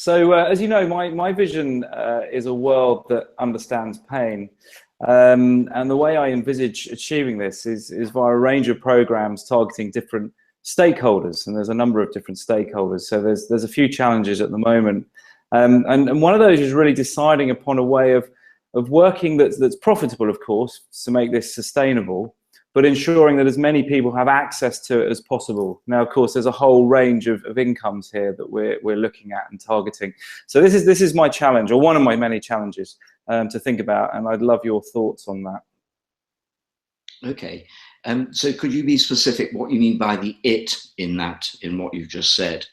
So, as you know, my vision is a world that understands pain. And the way I envisage achieving this is via a range of programs targeting different stakeholders. And there's a number of different stakeholders. So there's a few challenges at the moment. And one of those is really deciding upon a way of working that's profitable, of course, to make this sustainable, but ensuring that as many people have access to it as possible. Now, of course, there's a whole range of incomes here that we're looking at and targeting. So this is my challenge, or one of my many challenges to think about, and I'd love your thoughts on that. Okay, so could you be specific what you mean by the it in what you've just said?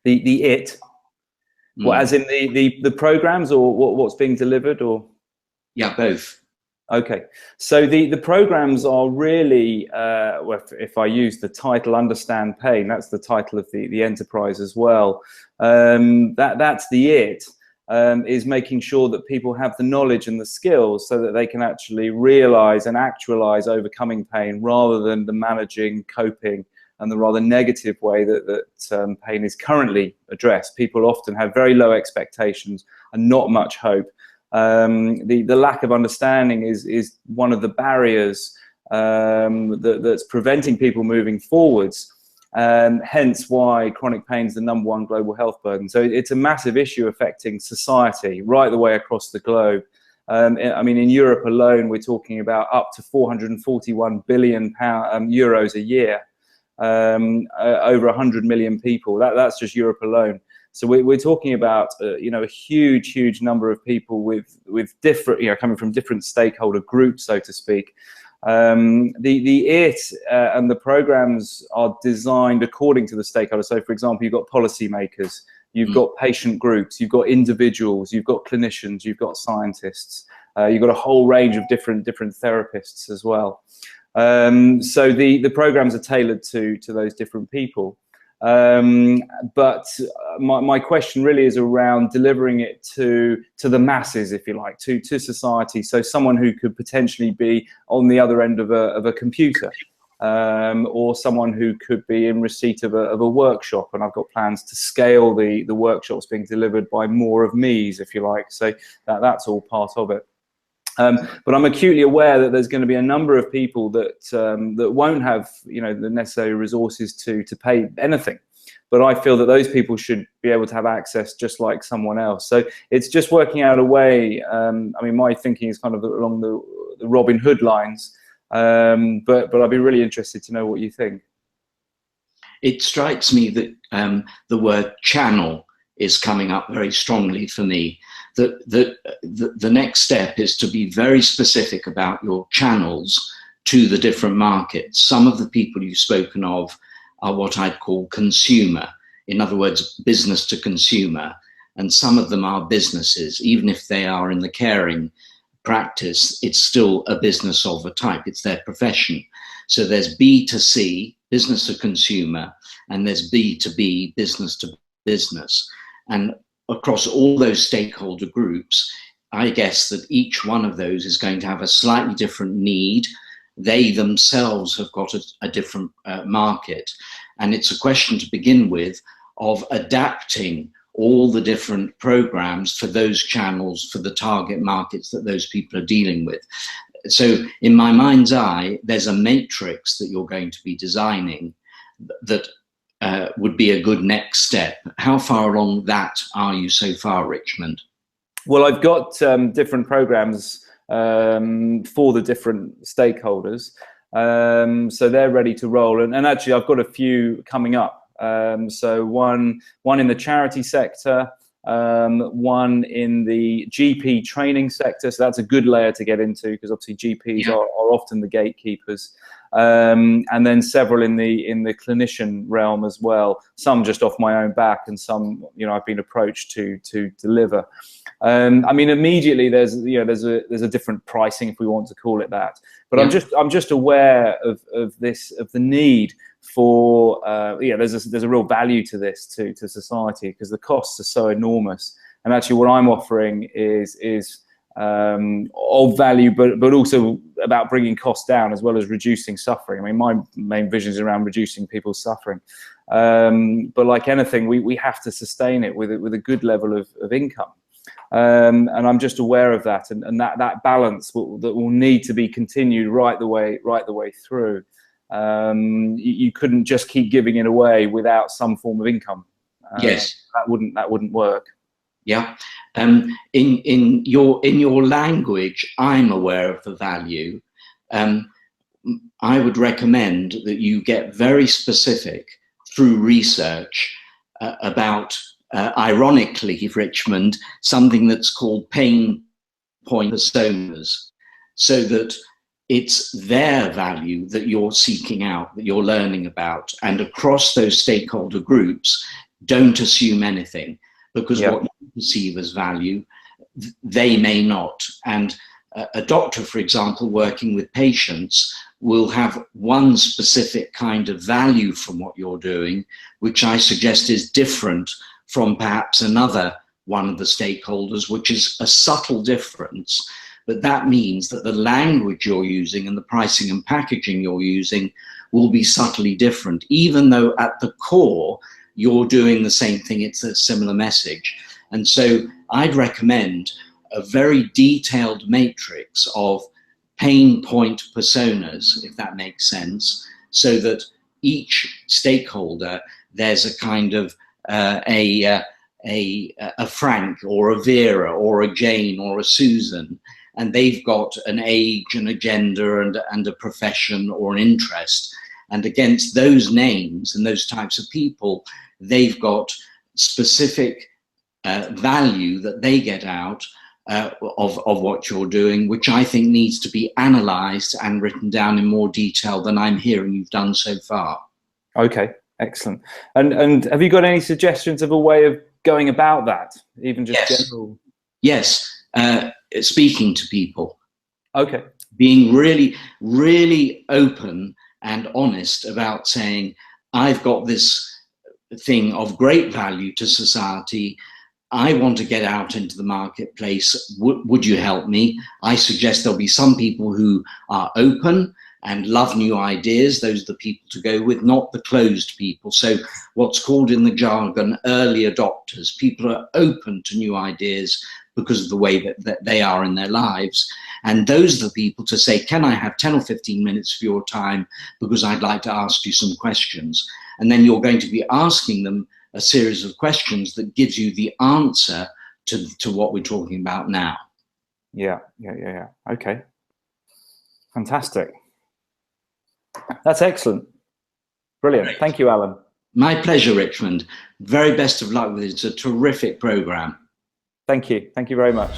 The it? Well, as in the programs, or what's being delivered, or? Yeah, both. Okay, so the programs are really, well, if I use the title "Understand Pain," that's the title of the enterprise as well. That's the it, is making sure that people have the knowledge and the skills so that they can actually realize and actualize overcoming pain, rather than the managing, coping, and the rather negative way that pain is currently addressed. People often have very low expectations and not much hope. The lack of understanding is one of the barriers that's preventing people moving forwards, hence why chronic pain is the #1 global health burden. So it's a massive issue affecting society right the way across the globe. I mean, in Europe alone, we're talking about up to 441 billion euros a year. Over 100 million people. That's just Europe alone. So we're talking about you know, a huge number of people with different, you know, coming from different stakeholder groups, so to speak. The it and the programs are designed according to the stakeholders. So, for example, you've got policymakers, you've got patient groups, you've got individuals, you've got clinicians, you've got scientists, you've got a whole range of different therapists as well. So the programs are tailored to those different people. But my question really is around delivering it to the masses, if you like, to society. So someone who could potentially be on the other end of a computer, or someone who could be in receipt of a workshop. And I've got plans to scale the workshops being delivered by more of me's, if you like. So that's all part of it. But I'm acutely aware that there's going to be a number of people that won't have, you know, the necessary resources to pay anything. But I feel that those people should be able to have access just like someone else. So it's just working out a way. I mean, my thinking is kind of along the Robin Hood lines. But I'd be really interested to know what you think. It strikes me that the word channel is coming up very strongly for me. The next step is to be very specific about your channels to the different markets. Some of the people you've spoken of are what I'd call consumer, in other words, business to consumer, and some of them are businesses. Even if they are in the caring practice, it's still a business of a type, it's their profession. So there's B2C, business to consumer, and there's B2B, business to business. And across all those stakeholder groups, I guess that each one of those is going to have a slightly different need. They themselves have got a different market. And it's a question to begin with of adapting all the different programs for those channels, for the target markets that those people are dealing with. So in my mind's eye, there's a matrix that you're going to be designing that would be a good next step. How far along that are you so far, Richmond? Well, I've got different programs for the different stakeholders. So they're ready to roll. And actually, I've got a few coming up. So one in the charity sector, one in the GP training sector. So that's a good layer to get into, because obviously GPs are often the gatekeepers. And then several in the clinician realm as well. Some just off my own back, and some, you know, I've been approached to deliver. I mean, immediately there's a different pricing, if we want to call it that. But I'm just aware of the need for there's a real value to this to society, because the costs are so enormous. And actually, what I'm offering is of value, but also about bringing costs down as well as reducing suffering. I mean, my main vision is around reducing people's suffering. But like anything, we have to sustain it with a good level of income. And I'm just aware of that, and that balance that will need to be continued right the way through. You couldn't just keep giving it away without some form of income. Yes, that wouldn't work. Yeah. In your language, I'm aware of the value. I would recommend that you get very specific through research about, ironically, Richmond, something that's called pain point personas, so that it's their value that you're seeking out, that you're learning about, and across those stakeholder groups, don't assume anything, because what you perceive as value, they may not. And a doctor, for example, working with patients will have one specific kind of value from what you're doing, which I suggest is different from perhaps another one of the stakeholders, which is a subtle difference. But that means that the language you're using and the pricing and packaging you're using will be subtly different, even though at the core, you're doing the same thing. It's a similar message. And so I'd recommend a very detailed matrix of pain point personas, if that makes sense, so that each stakeholder, there's a kind of a Frank or a Vera or a Jane or a Susan, and they've got an age and a gender and a profession or an interest. And against those names and those types of people, they've got specific value that they get out of what you're doing, which I think needs to be analysed and written down in more detail than I'm hearing you've done so far. Okay, excellent. And have you got any suggestions of a way of going about that, even just general? Yes, speaking to people. Okay. Being really, really open and honest about saying, I've got this thing of great value to society. I want to get out into the marketplace. Would you help me? I suggest there'll be some people who are open and love new ideas. Those are the people to go with, not the closed people. So what's called in the jargon early adopters. People are open to new ideas because of the way that they are in their lives. And those are the people to say, can I have 10 or 15 minutes of your time because I'd like to ask you some questions. And then you're going to be asking them a series of questions that gives you the answer to what we're talking about now. Yeah. Okay. Fantastic. That's excellent. Brilliant. Great. Thank you, Alan. My pleasure, Richmond. Very best of luck with it. It's a terrific program. Thank you. Thank you very much.